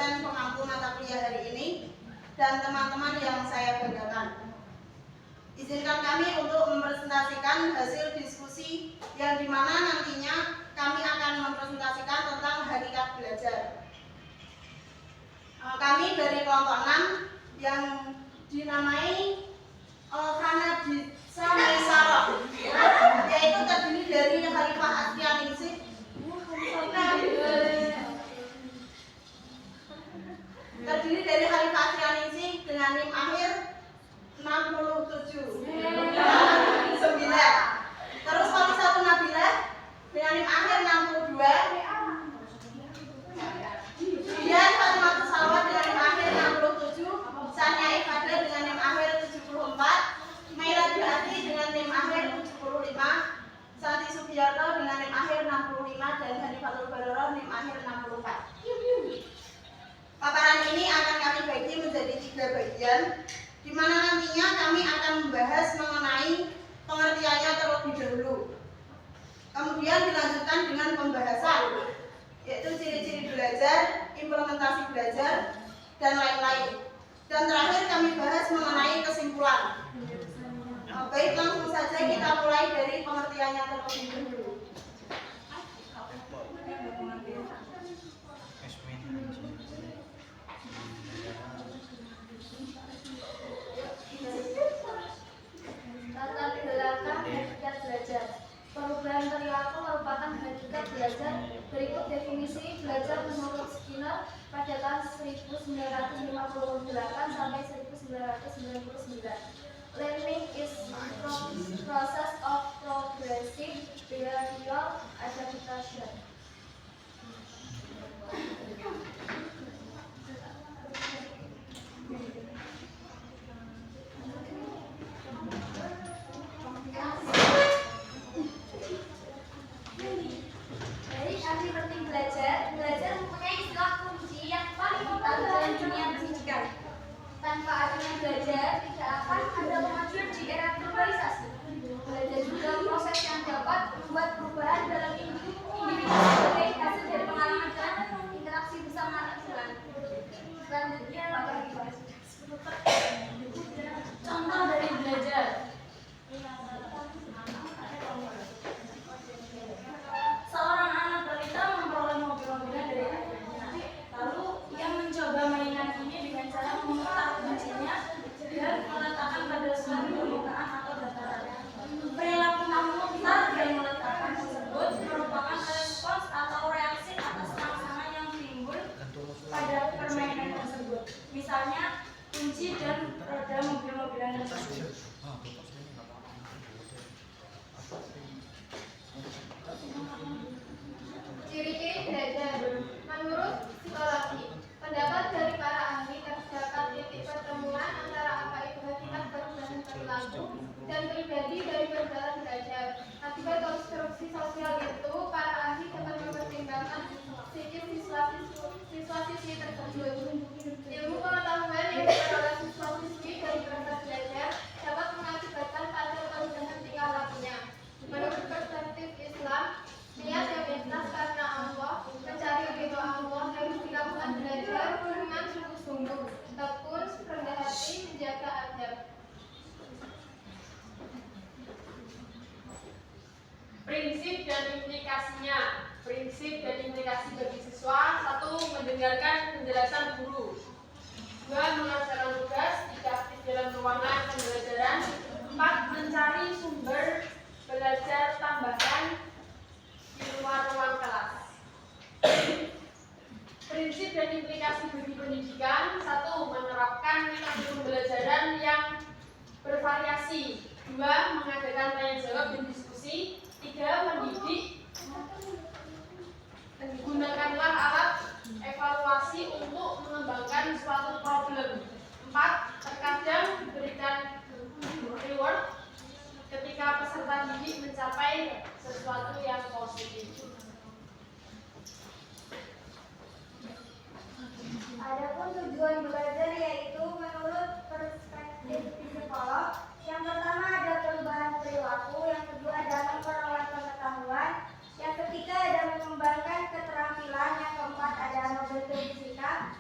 dosen pengampu mata kuliah hari ini dan teman-teman yang saya banggakan. Izinkan kami untuk mempresentasikan hasil diskusi yang dimana nantinya kami akan mempresentasikan tentang Hakikat Belajar. Kami dari kelompok 6 yang dinamai Khanadisa Maisarah, yaitu terdiri dari Khalifah Astrianingsih dengan NIM akhir 67 9. Terus Falisatu Nabilah dengan NIM akhir 62. Kemudian Fatimah Salwa dengan NIM akhir 67. Sania Ifadah dengan NIM akhir 74. Maira Duati dengan NIM akhir 75. Santi Subiarto dengan NIM akhir 65 dan Hanifatul Baroroh NIM akhir 64. Paparan ini akan kami bagi menjadi 3 bagian, di mana nantinya kami akan membahas mengenai pengertiannya terlebih dahulu. Kemudian dilanjutkan dengan pembahasan, yaitu ciri-ciri belajar, implementasi belajar, dan lain-lain. Dan terakhir kami bahas mengenai kesimpulan. Baik, langsung saja kita mulai dari pengertiannya terlebih dahulu. Latar belakang hakikat belajar. Perubahan perilaku merupakan hakikat belajar. Berikut definisi belajar menurut Skinner pada tahun 1958 sampai 1999. Learning is process of progressive behavioral adaptation. Dari arti penting belajar mempunyai istilah kunci yang paling utama dalam dunia pendidikan. Tanpa adanya belajar, tidak akan ada kemajuan di era globalisasi. Belajar juga proses yang dapat membuat perubahan dalam individu sebagai hasil dari pengalaman dan interaksi bersama lingkungan. Selanjutnya, Contoh dari belajar. Seorang anak balita memperoleh mobil-mobilan dari ayahnya. Lalu ia mencoba mainan ini dengan cara memutar kuncinya dan meletakkan pada suatu permukaan atau dataran. Perilaku memutar dan meletakkan tersebut merupakan respons atau reaksi atas rangsangan yang timbul pada permainan tersebut. Misalnya kunci dan roda mobil-mobilan tersebut. ciri-ciri belajar. Menurut psikologi, pendapat dari para ahli terdapat titik pertemuan antara apa itu hakikat perubahan perilaku dan pribadi dari berjalan belajar. Akibat konstruksi sosial itu, para ahli dapat mempertimbangkan psikis siswa-siswi tersebut. Ilmu pengetahuan yang diperoleh siswa-siswi dari proses belajar dapat mengakibatkan pada perubahan tingkah lakunya. Menurut perspektif Islam, niat yang ikhlas karena Allah, mencari ridho Allah harus dilakukan belajar dengan sungguh-sungguh, tekun, rendah hati, menjaga adab. Prinsip dan implikasinya. Prinsip dan implikasi bagi siswa: 1. Mendengarkan penjelasan guru. 2. Mengerjakan tugas. 3. Aktif dalam ruangan pembelajaran. 4. Mencari sumber belajar tambahan di luar ruang kelas. Prinsip dan implikasi bagi pendidikan: 1. Menerapkan metode pembelajaran yang bervariasi. 2. Mengadakan tanya jawab dan diskusi. 3. Mendidik. Gunakanlah alat evaluasi untuk mengembangkan suatu problem. 4. Terkadang berikan reward ketika peserta didik mencapai sesuatu yang positif. Adapun tujuan belajar yaitu menurut perspektif psikolog, yang pertama ada perubahan perilaku, yang kedua adalah memperoleh pengetahuan, yang ketiga ada mengembangkan keterampilan, yang keempat ada membentuk sikap,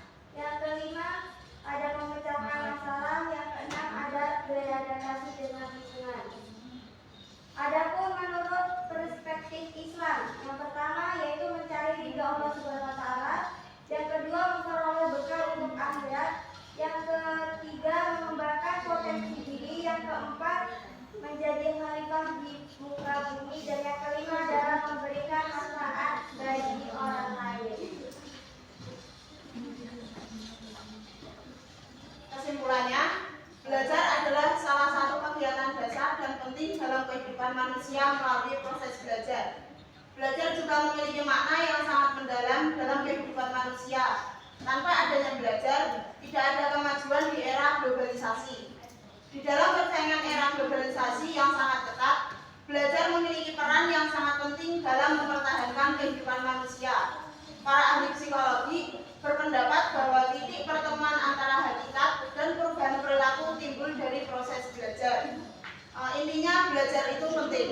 menjadi khalifah di muka bumi, dan yang kelima adalah memberikan manfaat bagi orang lain. Kesimpulannya, belajar adalah salah satu kegiatan dasar dan penting dalam kehidupan manusia melalui proses belajar. Belajar juga memiliki makna yang sangat mendalam dalam kehidupan manusia. Tanpa adanya belajar, tidak ada kemajuan di era globalisasi. Di dalam persaingan era globalisasi yang sangat ketat, belajar memiliki peran yang sangat penting dalam mempertahankan kehidupan manusia. Para ahli psikologi berpendapat bahwa titik pertemuan antara hakikat dan perubahan perilaku timbul dari proses belajar. Intinya belajar itu penting.